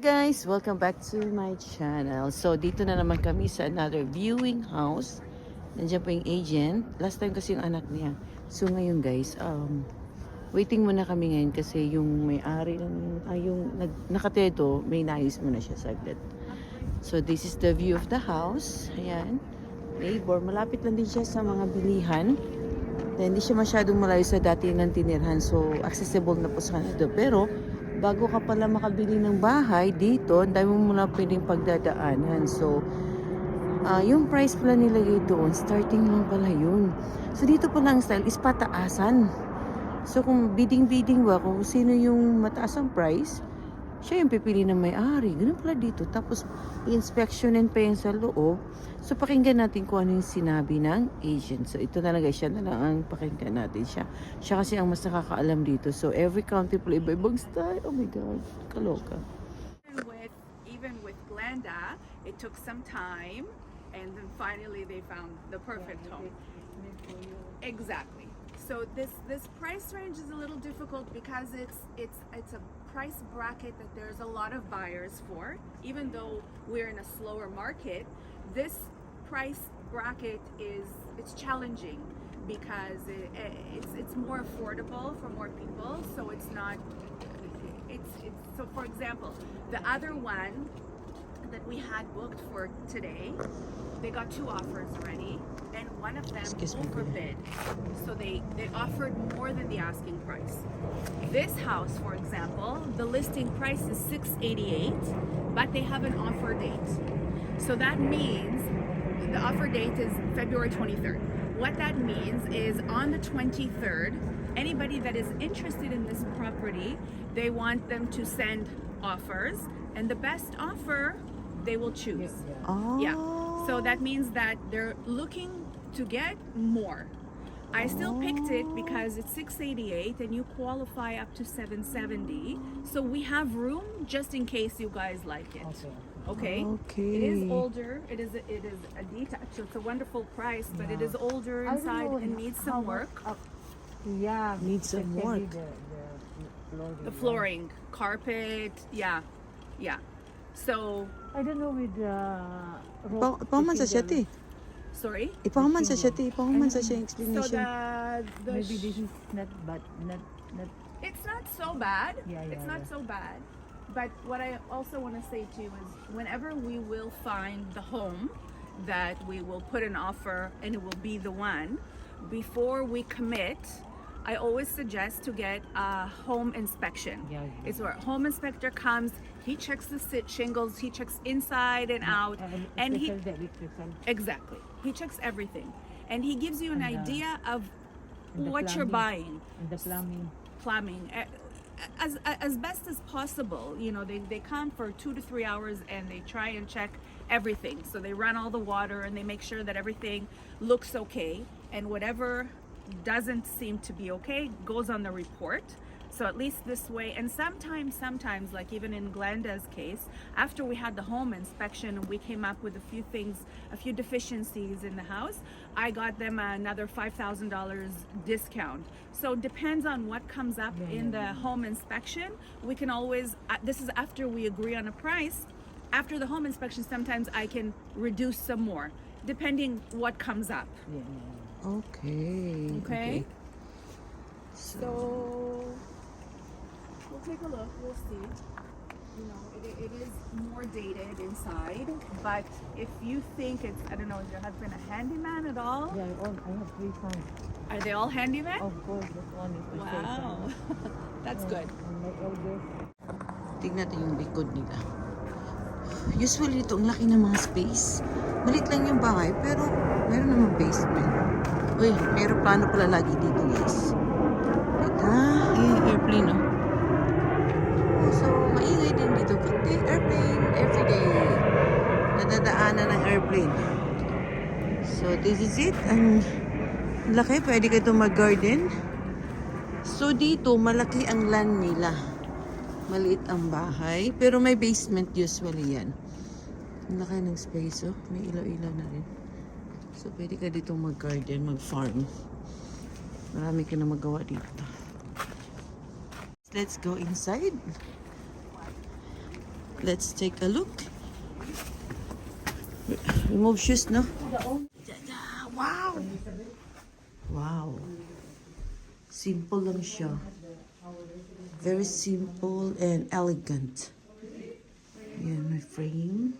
Guys, welcome back to my channel. So dito na naman kami sa another viewing house. Nandiyan po yung agent. Last time kasi yung anak niya. So ngayon guys, waiting muna kami ngayon kasi yung may-ari ng nakateto, may nais muna siya saglit. So this is the view of the house. Ayan. Neighbor, malapit lang din siya sa mga bilihan. Then, hindi siya masyadong malayo sa dati ng tinirhan. So accessible na po sa kanila. Pero bago ka pala makabili ng bahay dito, ang dami mo muna pwedeng pagdadaanan. So, yung price pala nilagay doon, starting lang pala yun. So, dito pala ang style is pataasan. So, kung bidding-bidding ba, kung sino yung mataas ang price, siya yung pipili ng may-ari. Ganun pala dito. Tapos, i-inspectionin pa yan sa loob. So, pakinggan natin kung ano yung sinabi ng agent. So, ito na lang guys. Siya na lang ang pakinggan natin siya. Siya kasi ang mas nakakaalam dito. So, every county pala iba-ibang style. Oh my God. Kaloka. Even with Glenda, it took some time, and then finally they found the perfect home. Exactly. So this price range is a little difficult because it's a price bracket that there's a lot of buyers for. Even though we're in a slower market, this price bracket it's challenging because it's more affordable for more people. So it's not so for example, the other one that we had booked for today, they got 2 offers already, and one of them overbid. So they offered more than the asking price. This house, for example, the listing price is $688, but they have an offer date. So that means the offer date is February 23rd. What that means is on the 23rd, anybody that is interested in this property, they want them to send offers, and the best offer they will choose. Oh. Yeah. So that means that they're looking to get more. I still picked it because it's $688 and you qualify up to $770. So we have room just in case you guys like it. Okay. Okay. It is older. It is a detached. So it's a wonderful price, but it is older inside and needs some work. Yeah, Needs some work. The flooring, carpet, yeah. So I don't know with Ipahuman sa siya, ti. sorry. Ipahuman sa siya, ti. Ipahuman sa siya yung So explanation. the maybe this is not bad, not it's not so bad. Yeah, It's yeah, not yeah. so bad. But what I also want to say to you is whenever we will find the home that we will put an offer and it will be the one, before we commit, I always suggest to get a home inspection. Yeah. It's where a home inspector comes, he checks the shingles, he checks inside and out, and he the electrical exactly. He checks everything. And he gives you an And, idea of and the what you're plumbing. buying. and the Plumbing as best as possible. You know, they come for 2 to 3 hours and they try and check everything. So they run all the water and they make sure that everything looks okay, and whatever doesn't seem to be okay goes on the report. So at least this way, and sometimes like even in Glenda's case, after we had the home inspection and we came up with a few things, a few deficiencies in the house, I got them another $5,000 discount. So depends on what comes up in the home inspection. We can always, this is after we agree on a price. After the home inspection, sometimes I can reduce some more, depending what comes up. Okay. Okay. So we'll take a look. We'll see. You know, it is more dated inside, but if you think it's, I don't know, is your husband a handyman at all? Yeah, I have 3 sons. Are they all handyman? Of course, this one is the Wow, that's good. And my eldest. Tingnan natin yung likod nila. Usually ito, ang laki ng mga space. Malit lang yung bahay, pero meron namang basement. Uy, may aeroplano pala lagi dito, guys. Kita, yung airplane, no? So, maingay din dito. Kundi, airplane, everyday. Nadadaanan ng airplane. So, this is it. Ang laki, pwede ka ito mag-garden. So, dito, malaki ang land nila. Maliit ang bahay, pero may basement usually yan. Ang laki ng space, oh. May ilaw-ilaw na rin. So, pwede ka dito mag-garden, mag-farm. Marami ka na magawa dito. Let's go inside. Let's take a look. Remove shoes, no? Wow! Wow. Simple lang siya. Very simple and elegant. Yan, my frame.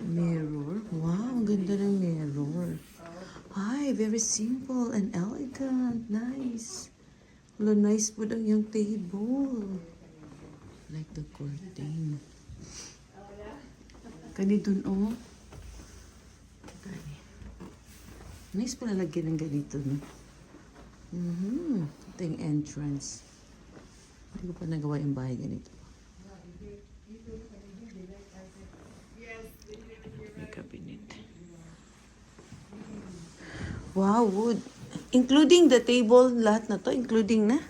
Mirror. Wow, ang ganda ng mirror. Hi, very simple and elegant. Nice. Wala, nice po ang yung table. Like the curtain. Kani dun, oh. Kani. Nice pala lagyan ng ganito, no? Ito yung entrance. Hindi ko pa nagawa yung bahay ganito. May cabinet. Wow, wood. Including the table, lahat na to, including na?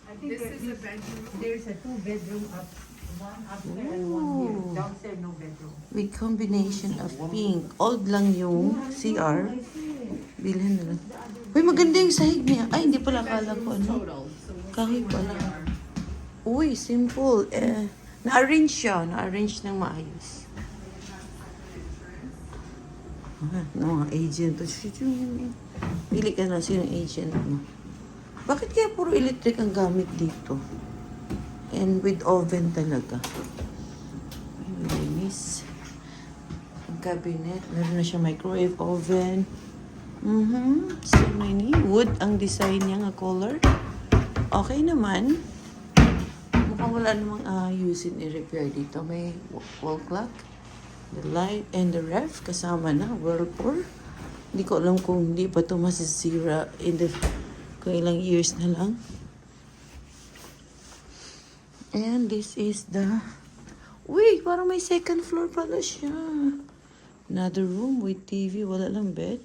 I think This is a bedroom. there's a 2-bedroom up, one upstairs and one Ooh. here. Downstairs, no bedroom. With combination of pink. Old lang yung CR. Bilhin na lang. Uy, maganda yung sahig niya. Ay, hindi pala akala ko ano. Kahoy pala. Uy, simple. Na-arrange siya. Na-arrange ng maayos. No, mga agent. Pili ka na sino agent mo. Bakit kaya puro electric ang gamit dito? And with oven talaga. Ay, linis. Ang cabinet. Meron na siya microwave oven. So many. Wood ang design niya nga color. Okay naman. Mukhang wala namang ayusin i-repair dito. May wall clock. The light and the ref kasama na. Whirlpool. Hindi ko alam kung hindi pa ito masisira in the kung ilang years na lang. And this is the uy, parang may second floor pala siya. Another room with TV. Wala lang bed.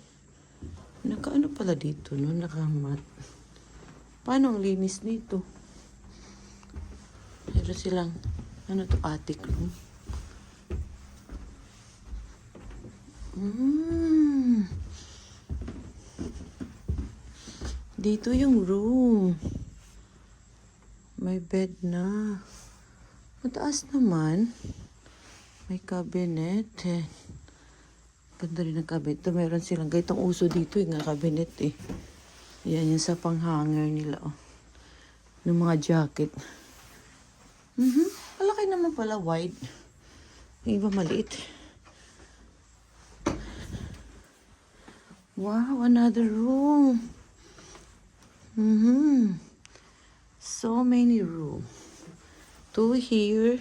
Naka-ano pala dito, no? Naka-mat. Paano ang linis nito? Meron silang, ano to, attic room. Dito yung room. May bed na. Mataas naman. May cabinet. Ganda rin ang cabinet. Ito meron silang gaytong uso dito yung cabinet eh. Yan yung sa pang-hanger nila oh. Ng mga jacket. Malaki naman pala wide. Yung iba maliit. Wow, another room. So many room. 2 here.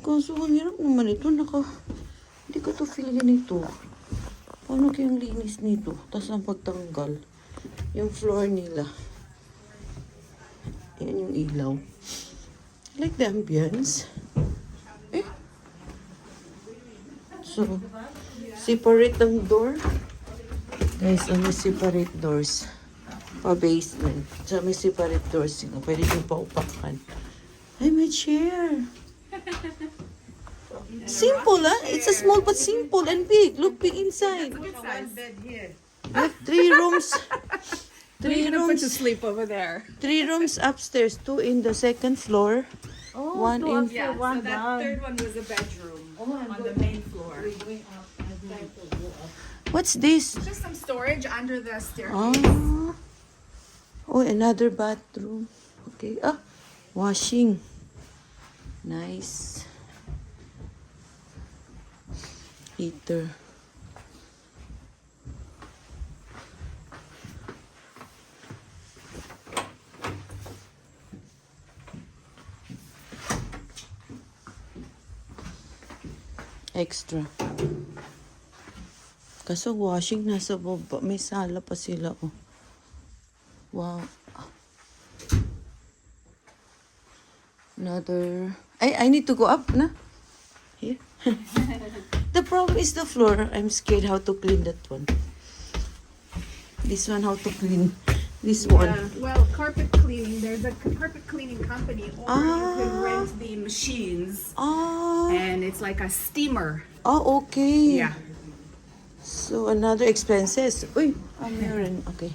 Kaso ang hirap naman ito. Hindi ko to feel ganito. Paano kayang linis nito? Tapos ang pagtanggal. Yung floor nila. Yan yung ilaw. I like the ambience. So, separate ang door. Guys, may separate doors. Pa-basement. So, may separate doors. Pwede yung paupakan. Ay, may chair. Simple, ah. It's a small but simple and big. Look, big inside. One bed here. We have 3 rooms. We're gonna put to sleep over there. 3 rooms upstairs. 2 in the second floor. Oh, One in- Yeah, so one that down. third one was a bedroom I'm on the going- main floor. We're going up. I'm going to go up. What's this? Just some storage under the staircase. Oh. Oh, another bathroom. Okay. Ah, washing. Nice. Heater. Extra. Kaso washing nasa baba. May sala pa sila. Oh. Wow. Another. I need to go up na. Here. The problem is the floor. I'm scared how to clean that one. This one, how to clean. This one. Well, carpet cleaning. There's a carpet cleaning company, or you can Ah. rent the machines, Oh. and it's like a steamer. Oh, okay. Yeah. So, another expenses. Uy, meron. Okay.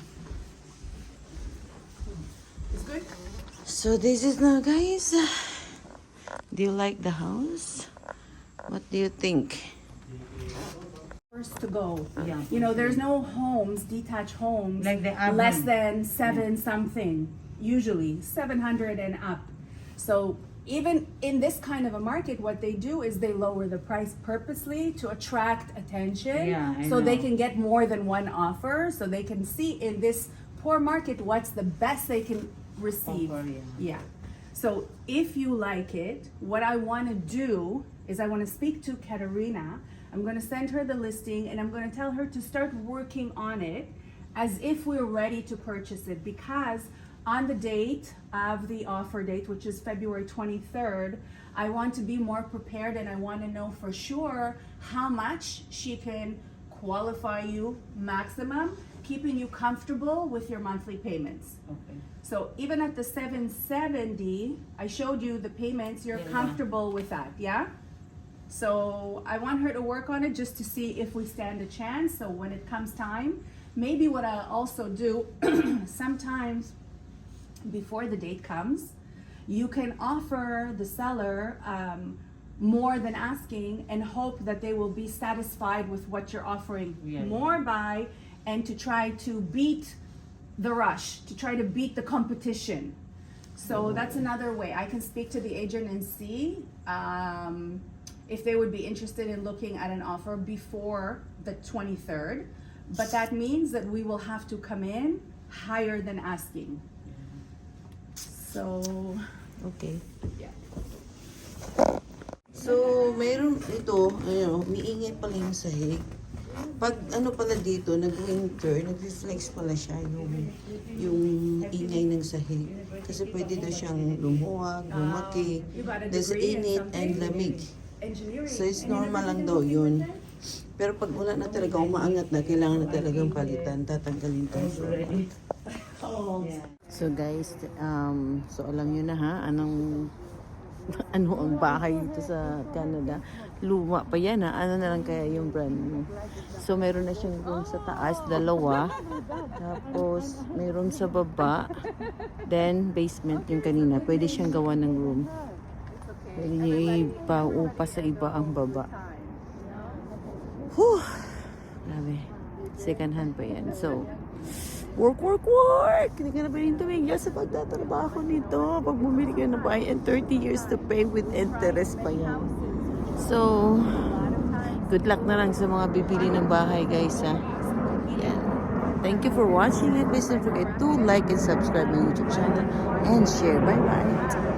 It's good. So, this is now, guys. Do you like the house? What do you think? First to go. Yeah. You know, there's no homes, detached homes, Like the urban. less than seven something, usually 700 and up. So even in this kind of a market, what they do is they lower the price purposely to attract attention, Yeah, I so they know. can get more than one offer, so they can see in this poor market what's the best they can receive. Offer, Yeah. So if you like it, what I want to do is I want to speak to Katerina. I'm going to send her the listing and I'm going to tell her to start working on it as if we're ready to purchase it, because on the date of the offer date, which is February 23rd, I want to be more prepared and I want to know for sure how much she can qualify you maximum, keeping you comfortable with your monthly payments. Okay. So even at the 770, I showed you the payments, you're Yeah. comfortable with that, yeah? So I want her to work on it just to see if we stand a chance. So when it comes time, maybe what I'll also do, sometimes before the date comes, you can offer the seller more than asking and hope that they will be satisfied with what you're offering Yeah. more by, and to try to beat the rush, to try to beat the competition. So that's another way. I can speak to the agent and see if they would be interested in looking at an offer before the 23rd. But that means that we will have to come in higher than asking. So, Okay. yeah. So, mayroon ito, umiingay pala yung sahig. Pag ano pala dito, nag-winter, nag-reflex pala siya yung ingay ng sahig. Kasi pwede daw siyang lumuwag, lumaki. You got a There's degree in init something? and lamig. Engineering. So, it's normal lang daw yun. Pero pag wala na talaga, umaangat na, kailangan na talagang palitan, tatanggalin tong floor. Yeah. So guys, so alam nyo na ha, ano ang bahay dito sa Canada. Luma pa yan ha, ano na lang kaya yung brand new. So meron na siyang room sa taas, dalawa. Tapos meron sa baba. Then basement yung kanina, pwede siyang gawa ng room. Pwede niyo ipaupa sa iba ang baba. Whew! Grabe. Second hand pa yan. So, work! Hindi ka na ba rin tumigil sa pagtatrabaho nito? Pag bumili ka na bahay and 30 years to pay with interest pa yan. So, good luck na lang sa mga bibili ng bahay guys ha. Yan. Thank you for watching it. Please don't forget to like and subscribe my YouTube channel and share. Bye-bye.